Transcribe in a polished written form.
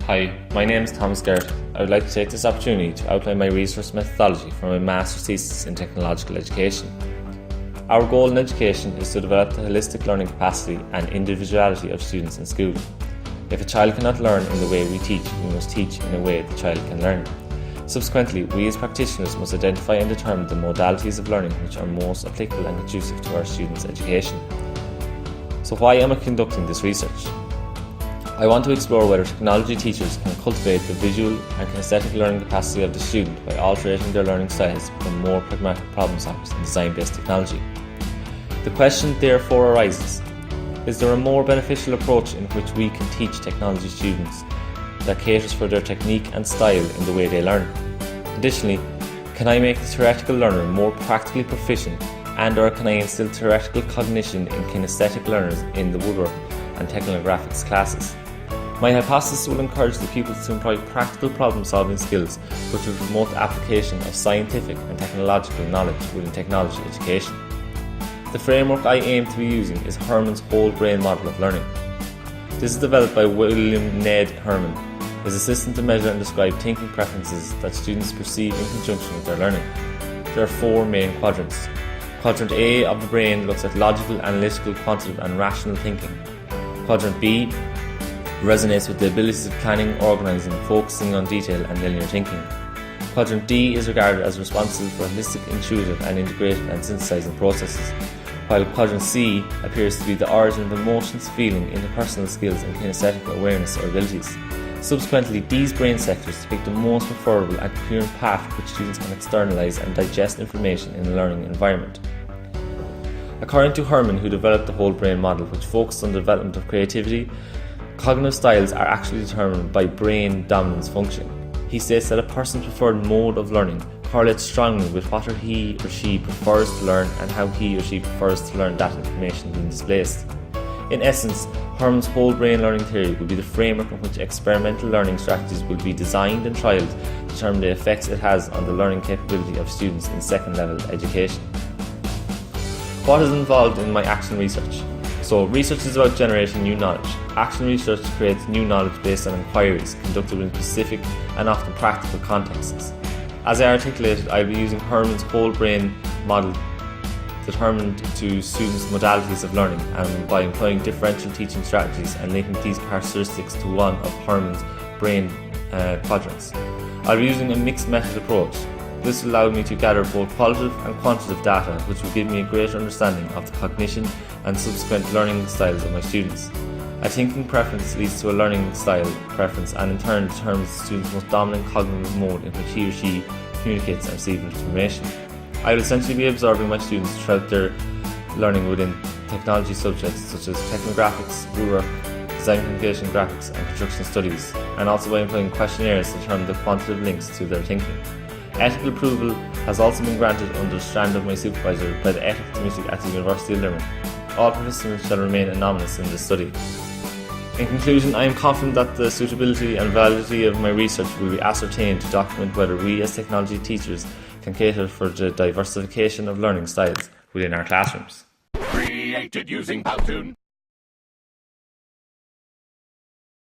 Hi, my name is Thomas Garrett. I would like to take this opportunity to outline my research methodology for my master's thesis in technological education. Our goal in education is to develop the holistic learning capacity and individuality of students in school. If a child cannot learn in the way we teach, we must teach in a way the child can learn. Subsequently, we as practitioners must identify and determine the modalities of learning which are most applicable and conducive to our students' education. So why am I conducting this research? I want to explore whether technology teachers can cultivate the visual and kinesthetic learning capacity of the student by altering their learning styles to become more pragmatic problem solvers in design-based technology. The question therefore arises, is there a more beneficial approach in which we can teach technology students that caters for their technique and style in the way they learn? Additionally, can I make the theoretical learner more practically proficient, and/or can I instill theoretical cognition in kinesthetic learners in the woodwork and technical graphics classes? My hypothesis will encourage the pupils to employ practical problem-solving skills which will promote the application of scientific and technological knowledge within technology education. The framework I aim to be using is Herman's whole brain model of learning. This is developed by William Ned Herman. His assistant to measure and describe thinking preferences that students perceive in conjunction with their learning. There are four main quadrants. Quadrant A of the brain looks at logical, analytical, quantitative and rational thinking. Quadrant B resonates with the abilities of planning, organising, focusing on detail and linear thinking. Quadrant D is regarded as responsible for holistic, intuitive and integrated and synthesizing processes, while Quadrant C appears to be the origin of emotions, feeling, interpersonal skills and kinesthetic awareness or abilities. Subsequently, these brain sectors depict the most preferable and coherent path which students can externalise and digest information in a learning environment. According to Herman, who developed the whole brain model, which focused on the development of creativity, cognitive styles are actually determined by brain dominance function. He states that a person's preferred mode of learning correlates strongly with what he or she prefers to learn and how he or she prefers to learn that information being displaced. In essence, Herman's whole brain learning theory will be the framework in which experimental learning strategies will be designed and trialled to determine the effects it has on the learning capability of students in second level education. What is involved in my action research? So, research is about generating new knowledge. Action research creates new knowledge based on inquiries conducted in specific and often practical contexts. As I articulated, I will be using Herman's whole brain model determined to students' modalities of learning, and by employing differential teaching strategies and linking these characteristics to one of Herman's brain quadrants. I'll be using a mixed method approach. This will allow me to gather both qualitative and quantitative data, which will give me a greater understanding of the cognition and subsequent learning styles of my students. A thinking preference leads to a learning style preference and in turn determines the student's most dominant cognitive mode in which he or she communicates and receives information. I will essentially be observing my students throughout their learning within technology subjects such as technographics, woodwork, design communication graphics and construction studies, and also by employing questionnaires to determine the quantitative links to their thinking. Ethical approval has also been granted under the strand of my supervisor by the Ethics Committee at the University of Limerick. All participants shall remain anonymous in this study. In conclusion, I am confident that the suitability and validity of my research will be ascertained to document whether we as technology teachers can cater for the diversification of learning styles within our classrooms. Created using Powtoon.